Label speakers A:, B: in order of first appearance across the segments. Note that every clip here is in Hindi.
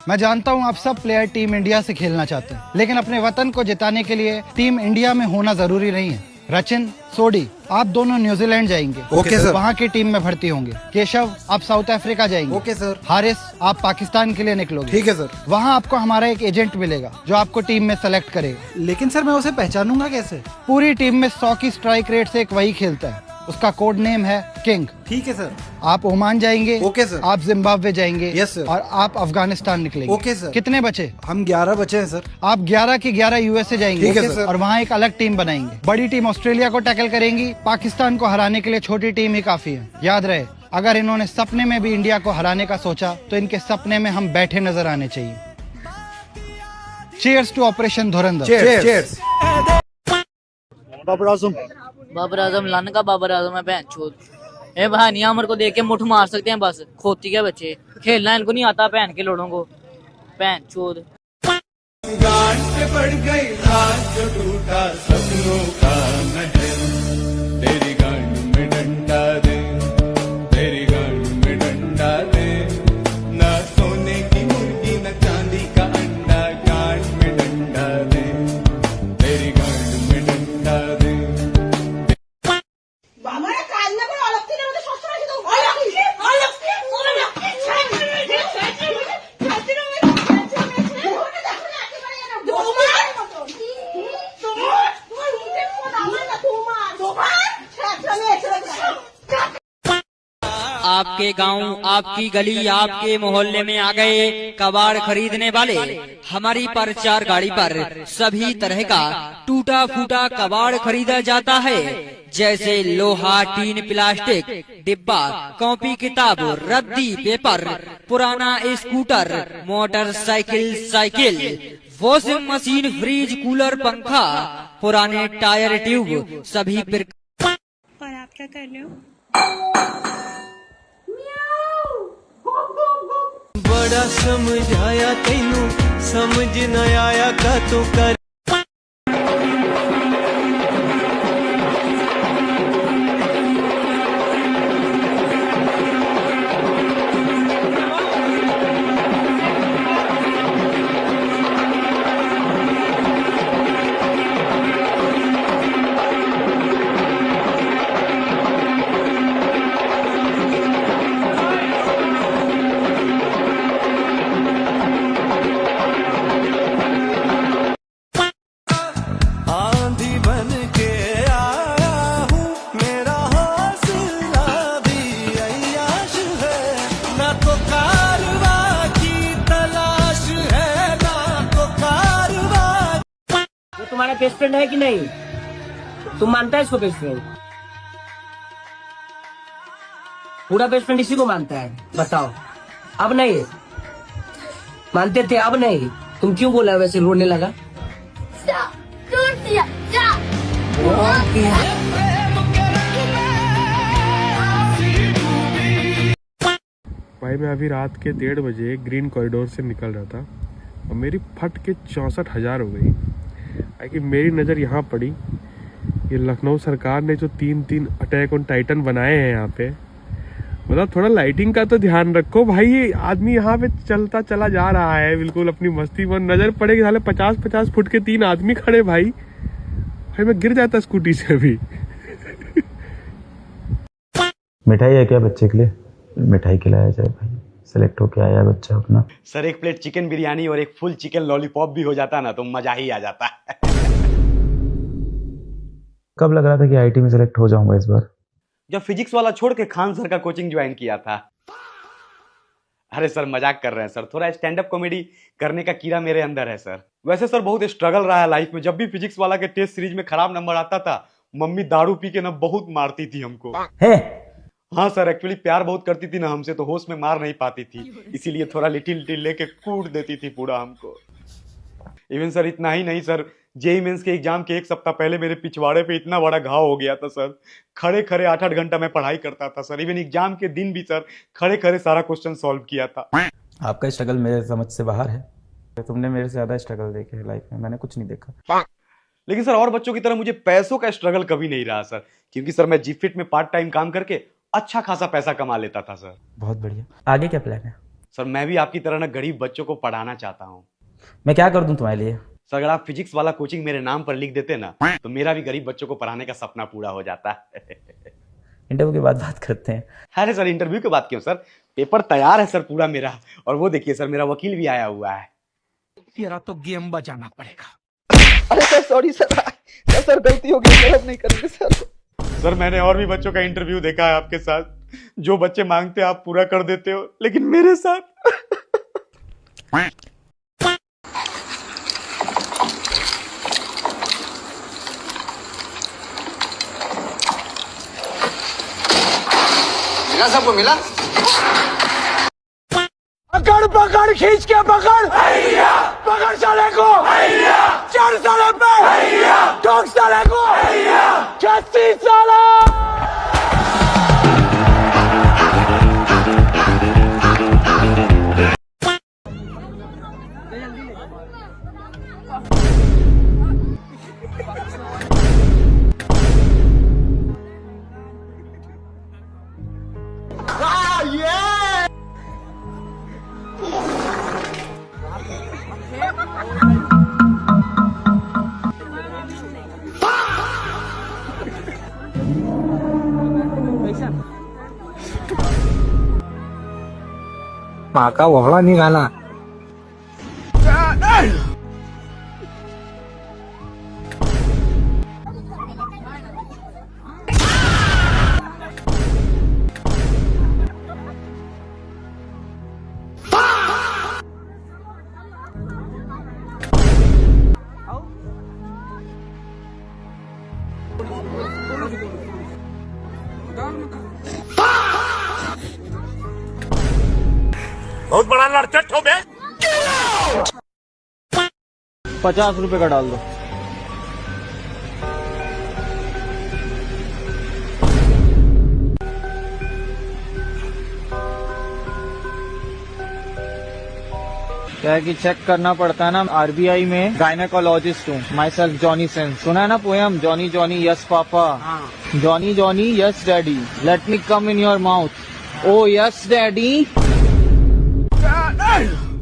A: मैं जानता हूँ आप सब प्लेयर टीम इंडिया से खेलना चाहते हैं, लेकिन अपने वतन को जिताने के लिए टीम इंडिया में होना जरूरी नहीं है। रचिन, सोडी, आप दोनों न्यूजीलैंड जाएंगे।
B: Okay sir.
A: वहाँ की टीम में भर्ती होंगे। केशव, आप साउथ अफ्रीका जाएंगे।
B: Okay sir.
A: हारिस, आप पाकिस्तान के लिए निकलोगे।
B: ठीक है सर।
A: वहाँ आपको हमारा एक एजेंट मिलेगा जो आपको टीम में सेलेक्ट करेगा।
B: लेकिन सर मैं उसे पहचानूंगा कैसे?
A: पूरी टीम में 100 की स्ट्राइक रेट से एक वही खेलता है। उसका कोड नेम है किंग।
B: ठीक है सर।
A: आप ओमान जाएंगे।
B: Okay sir.
A: आप जिम्बाब्वे जाएंगे।
B: Yes sir.
A: और आप अफगानिस्तान निकलेंगे।
B: Okay sir.
A: कितने बचे?
B: हम 11 बचे हैं सर।
A: आप 11 की 11 यूएसए जाएंगे।
B: ठीक है सर।
A: और वहाँ एक अलग टीम बनाएंगे। बड़ी टीम ऑस्ट्रेलिया को टैकल करेंगी। पाकिस्तान को हराने के लिए छोटी टीम ही काफी है। याद रहे, अगर इन्होंने सपने में भी इंडिया को हराने का सोचा तो इनके सपने में हम बैठे नजर आने चाहिए। Cheers to operation Dhurandhar.
B: Cheers.
C: Babar Azam लन का बाबर आजम है बहन चोद। ए बहानिया अमर को देख के मुठ मार सकते हैं बस, खोती के बच्चे। खेलना इनको नहीं आता बहन के लोड़ों को, बहन चोद।
D: गांठ पे पड़ गई रात जो टूटा सपनों का महल, तेरी गांठ में डंडा दे, तेरी गांठ में डंडा दे, ना सोने की मुर्गी न चांदी का अंडा, गांठ में डंडा दे, तेरी गांठ में डंडा दे।
E: आपके गांव, आपकी गली, आपके मोहल्ले में आ गए कबाड़ खरीदने वाले। हमारी प्रचार गाड़ी पर सभी तरह का टूटा फूटा कबाड़ खरीदा जाता है, जैसे लोहा, टीन, प्लास्टिक, डिब्बा, कॉपी, किताब, रद्दी, पेपर, पुराना scooter, motorcycle, cycle, washing machine, fridge, cooler, पंखा, पुराने टायर, ट्यूब, सभी
F: और आप क्या कर रहे हो?
G: बड़ा समझाया तैनू समझ न आया का तू कर।
H: तुम्हारा बेस्ट फ्रेंड है कि नहीं? तुम मानता है इसको बेस्ट फ्रेंड? पूरा बेस्ट फ्रेंड इसी को मानता है? बताओ। अब नहीं मानते थे, अब नहीं। तुम क्यों बोला वैसे, रोने लगा?
I: भाई मैं अभी रात के 1:30 बजे ग्रीन कॉरिडोर से निकल रहा था और मेरी फट के 64,000 हो गई। कि मेरी नज़र यहाँ पड़ी, ये लखनऊ सरकार ने जो 3 अटैक ऑन टाइटन बनाए हैं यहाँ पे, मतलब थोड़ा लाइटिंग का तो ध्यान रखो भाई। ये आदमी यहाँ पे चलता चला जा रहा है बिल्कुल अपनी मस्ती में, नज़र पड़ेगी साले 50-50 फुट के 3 आदमी खड़े। भाई मैं गिर जाता स्कूटी से अभी।
J: मिठाई है क्या बच्चे के लिए? मिठाई खिलाया जाए भाई, सेलेक्ट होके आया बच्चा अपना।
K: सर एक प्लेट चिकन बिरयानी और एक फुल चिकन लॉलीपॉप भी हो जाता ना तो मजा ही आ जाता।
J: कब लग रहा था कि आईटी में सेलेक्ट हो जाऊंगा इस बार?
K: जब फिजिक्स वाला छोड़ के खान सर का कोचिंग ज्वाइन किया था। अरे सर मजाक कर रहे हैं सर, थोड़ा स्टैंड अप कॉमेडी करने का कीड़ा मेरे अंदर है सर। वैसे सर बहुत स्ट्रगल रहा है लाइफ में। जब भी फिजिक्स वाला के टेस्ट सीरीज में खराब नंबर आता था, मम्मी दारू पी के ना बहुत मारती थी हमको। हाँ सर, एक्चुअली प्यार बहुत करती थी ना हमसे, तो होश में मार नहीं पाती थी, इसीलिए थोड़ा लिटिल लिटिल लेके कूट देती थी पूरा हमको। इवन सर इतना ही नहीं सर, जेई मेंस के एग्जाम के 1 सप्ताह पहले मेरे पिछवाड़े पे इतना बड़ा घाव हो गया था सर। खड़े खड़े 8-8 घंटा मैं पढ़ाई करता था सर। इवन एग्जाम के दिन भी सर खड़े खड़े सारा क्वेश्चन सॉल्व किया था।
J: आपका स्ट्रगल मेरे समझ से बाहर है। तुमने मेरे से ज्यादा स्ट्रगल देखे हैं लाइफ में, मैंने कुछ नहीं देखा।
K: लेकिन सर और बच्चों की तरह मुझे पैसों का स्ट्रगल कभी नहीं रहा सर, क्योंकि सर मैं जीफिट में पार्ट टाइम काम करके अच्छा खासा पैसा कमा लेता था सर।
J: बहुत बढ़िया। आगे क्या प्लान है?
K: सर मैं भी आपकी तरह ना गरीब बच्चों को पढ़ाना चाहता हूँ।
J: मैं क्या कर दूं तुम्हारे लिए?
K: सर अगर आप फिजिक्स वाला कोचिंग मेरे नाम पर लिख देते ना तो मेरा भी गरीब बच्चों को पढ़ाने का सपना पूरा हो जाता।
J: इंटरव्यू के बाद बात करते हैं।
K: अरे सर इंटरव्यू के बाद क्यों सर, पेपर तैयार है सर पूरा मेरा, और वो देखिए सर मेरा वकील भी आया हुआ है।
A: तेरा तो गेम बजाना पड़ेगा।
L: अरे सर सॉरी सर गलती हो गई, अब नहीं करेंगे सर।
K: सर मैंने और भी बच्चों का इंटरव्यू देखा है आपके साथ, जो बच्चे मांगते हैं आप पूरा कर देते हो, लेकिन मेरे साथ
L: मिला, सबको मिला।
G: पकड़ पकड़ खींच के पकड़, पकड़ साले को, चढ़ साले पे, ठोक साले को, 36 साला।
H: माँ का वहड़ा निघाला।
G: बहुत बड़ा लड़चट हो बे।
H: 50 रुपए का डाल दो। क्या है कि चेक करना पड़ता है ना, आरबीआई में गायनेकोलॉजिस्ट हूँ। माई सेल्फ जॉनी सेंस, सुना है ना poem, Johnny Johnny yes papa, Johnny Johnny yes daddy, let me come in your mouth, O yes daddy.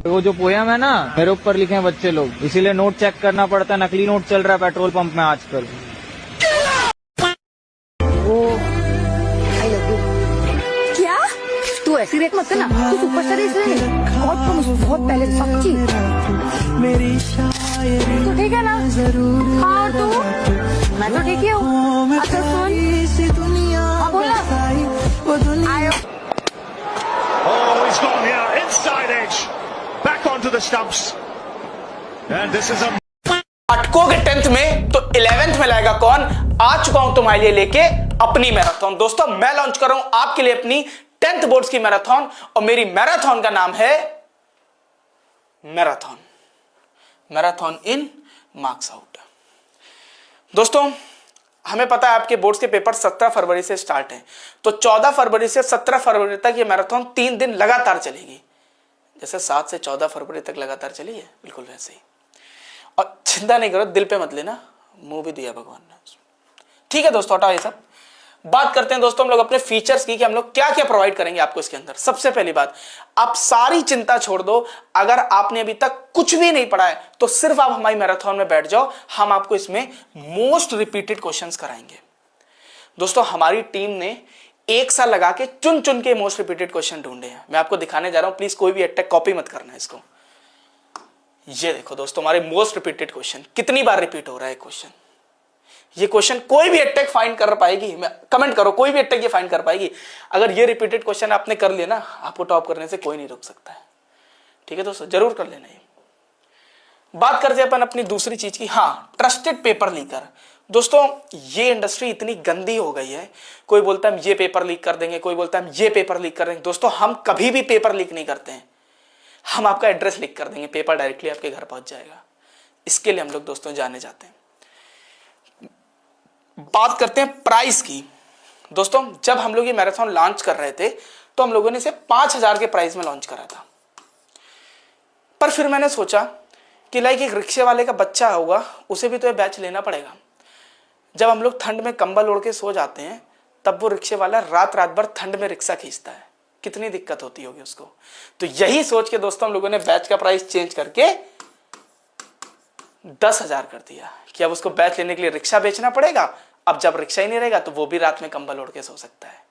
H: वो जो पोयम है ना, मेरे ऊपर लिखे हैं बच्चे लोग, इसीलिए नोट चेक करना पड़ता है। नकली नोट चल रहा है पेट्रोल पंप में आजकल।
F: क्या तू ऐसी रेट मत करना, तू सुपरस्टार है इसलिए बहुत पहले सच्ची। तू ठीक है ना? हाँ और तू? मैं तो ठीक ही हूँ। अच्छा सुन, हाँ बोला आयो।
G: Oh, he's gone here, inside edge, back onto the stumps, and this is a
L: अटकोगे 10th में तो 11th में लाएगा कौन? आ चुका हूं तुम्हारे लिए लेके अपनी मैराथन। दोस्तों मैं लॉन्च कर रहा हूं आपके लिए अपनी 10th बोर्ड्स की मैराथन, और मेरी मैराथन का नाम है मैराथन इन मार्क्स आउट। दोस्तों हमें पता है आपके बोर्ड्स के पेपर 17 फरवरी से स्टार्ट हैं, तो 14 फरवरी से 17 फरवरी तक ये मैराथन 3 दिन लगातार चलेगी। जैसे 7 से 14 फरवरी तक लगातार चली है, बिल्कुल वैसे ही। और चिंता नहीं करो, दिल पे मत लेना, मुंह भी दिया भगवान ने। ठीक है दोस्तों, हटाओ ये सब। बात करते हैं दोस्तों हम लोग अपने फीचर्स की, कि हम लोग क्या क्या प्रोवाइड करेंगे आपको इसके अंदर। सबसे पहली बात, आप सारी चिंता छोड़ दो। अगर आपने अभी तक कुछ भी नहीं पढ़ा है तो सिर्फ आप हमारी मैराथन में बैठ जाओ, हम आपको इसमें मोस्ट रिपीटेड क्वेश्चंस कराएंगे। दोस्तों हमारी टीम ने 1 साल लगा के चुन चुन के मोस्ट रिपीटेड क्वेश्चन ढूंढे हैं, मैं आपको दिखाने जा रहा हूं। प्लीज कोई भी अटैक कॉपी मत करना इसको। ये देखो दोस्तों हमारे मोस्ट रिपीटेड क्वेश्चन, कितनी बार रिपीट हो रहा है क्वेश्चन। ये क्वेश्चन कोई भी अटैक फाइंड कर पाएगी, कमेंट करो कोई भी अटैक ये फाइंड कर पाएगी। अगर ये रिपीटेड क्वेश्चन आपने कर लिया ना, आपको टॉप करने से कोई नहीं रोक सकता है। ठीक है दोस्तों, जरूर कर लेना ये। बात करते हैं अपन अपनी दूसरी चीज की, हाँ ट्रस्टेड पेपर लीकर। दोस्तों ये इंडस्ट्री इतनी गंदी हो गई है, कोई बोलता है हम ये पेपर लीक कर देंगे, कोई बोलता है हम ये पेपर लीक कर देंगे। दोस्तों हम कभी भी पेपर लीक नहीं करते हैं, हम आपका एड्रेस लीक कर देंगे, पेपर डायरेक्टली आपके घर पहुंच जाएगा। इसके लिए हम लोग दोस्तों जाने जाते हैं। बात करते हैं प्राइस की। दोस्तों जब हम लोग ये मैराथन लॉन्च कर रहे थे तो हम लोगों ने इसे 5000 के प्राइस में लॉन्च करा था, पर फिर मैंने सोचा कि लाइक एक रिक्शे वाले का बच्चा होगा, उसे भी तो ये बैच लेना पड़ेगा। जब हम लोग ठंड में कंबल ओढ़ के सो जाते हैं, तब वो रिक्शे वाला रात रात भर ठंड में रिक्शा खींचता है। कितनी दिक्कत होती होगी उसको। तो यही सोच के दोस्तों हम लोगों ने बैच का प्राइस चेंज करके 10,000 कर दिया कि अब उसको बैच लेने के लिए रिक्शा बेचना पड़ेगा। अब जब रिक्शा ही नहीं रहेगा तो वो भी रात में कंबल ओढ़ के सो सकता है।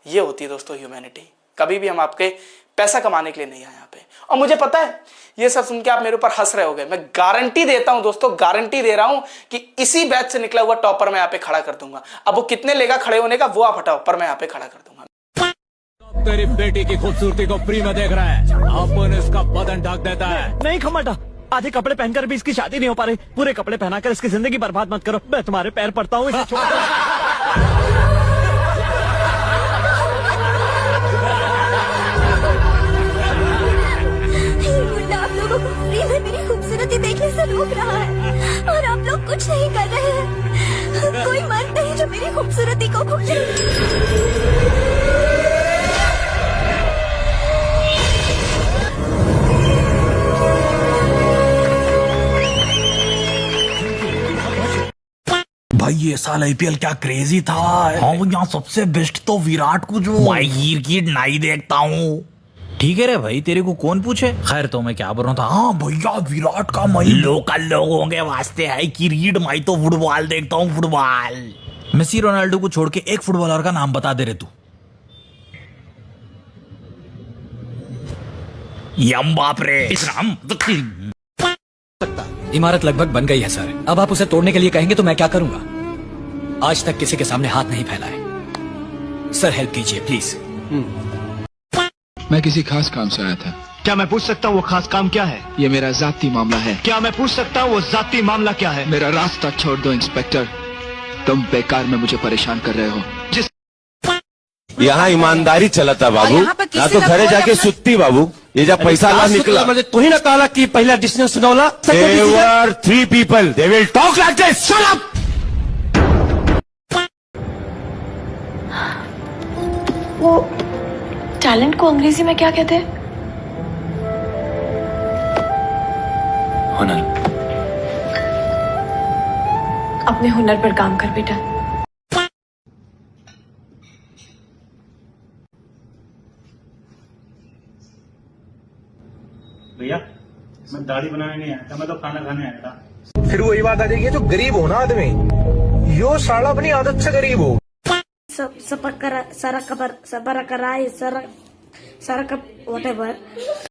L: ये होती है दोस्तों ह्यूमैनिटी। कभी भी हम आपके पैसा कमाने के लिए नहीं आए यहाँ पे। और मुझे पता है ये सब सुन के आप मेरे ऊपर हंस रहे होगे। मैं गारंटी देता हूं दोस्तों, गारंटी दे रहा हूं कि इसी बैच से निकला हुआ टॉपर मैं यहाँ पे खड़ा कर दूंगा। अब वो कितने लेगा खड़े होने का वो आप हटाओ, पर मैं यहाँ पे खड़ा कर दूंगा।
G: तेरी बेटी की खूबसूरती को फ्री में देख रहा है, अपन इसका बदन ढक देता है। नहीं खमाटा, आधे कपड़े पहनकर भी इसकी शादी नहीं हो पा रही। पूरे कपड़े पहनाकर इसकी जिंदगी बर्बाद मत करो। मैं तुम्हारे पैर पड़ता हूँ, इसे छोड़ दो।
F: आप लोगों को फ्री में मेरी खूबसूरती देखने से रोक रहा है और आप लोग कुछ नहीं कर रहे हैं। कोई मर्द नहीं जो मेरी खूबसूरती को
M: भाई ये साल आईपीएल क्या क्रेजी था। हाँ यहाँ सबसे बेस्ट तो विराट को जो भाई हीर की नहीं देखता हूँ। ठीक है रे भाई, तेरे को कौन पूछे। खैर तो मैं क्या बोल रहा था, हाँ भैया विराट का मई लोकल लोगों के वास्ते है कि रीड माई तो फुटबॉल देखता हूँ, फुटबॉल। मेसी रोनाल्डो को छोड़ के एक फुटबॉलर का नाम बता दे रहे तू। यम बाप रे इस्लाम।
G: इमारत लगभग बन गई है सर। अब आप उसे तोड़ने के लिए कहेंगे तो मैं क्या करूंगा। आज तक किसी के सामने हाथ नहीं फैला है। सर हेल्प कीजिए प्लीज।
N: मैं किसी खास काम से आया था।
G: क्या मैं पूछ सकता हूँ वो खास काम क्या है?
N: ये मेरा जाती मामला है।
G: क्या मैं पूछ सकता हूँ वो जाती मामला क्या है?
N: मेरा रास्ता छोड़ दो इंस्पेक्टर, तुम बेकार में मुझे परेशान कर रहे हो।
G: जिस
O: यहाँ ईमानदारी चलता बाबू, ना तो घरे जाके सुत्ती बाबू। ये जब पैसा ना निकला मुझे तू ही ना कहा कि पहला decision सुनौला। There were 3 people, they will talk like this. Shut up.
F: वो टैलेंट को अंग्रेजी में क्या कहते हैं?
N: हुनर।
F: अपने हुनर पर काम कर बेटा।
P: भैया मैं दाढ़ी बनाने नहीं आया था, मैं तो खाना खाने आया था।
G: फिर वही बात आ जाएगी जो गरीब हो ना आदमी, यो साला अपनी आदत से गरीब हो।
F: सारा कबर सारा कब व्हाटएवर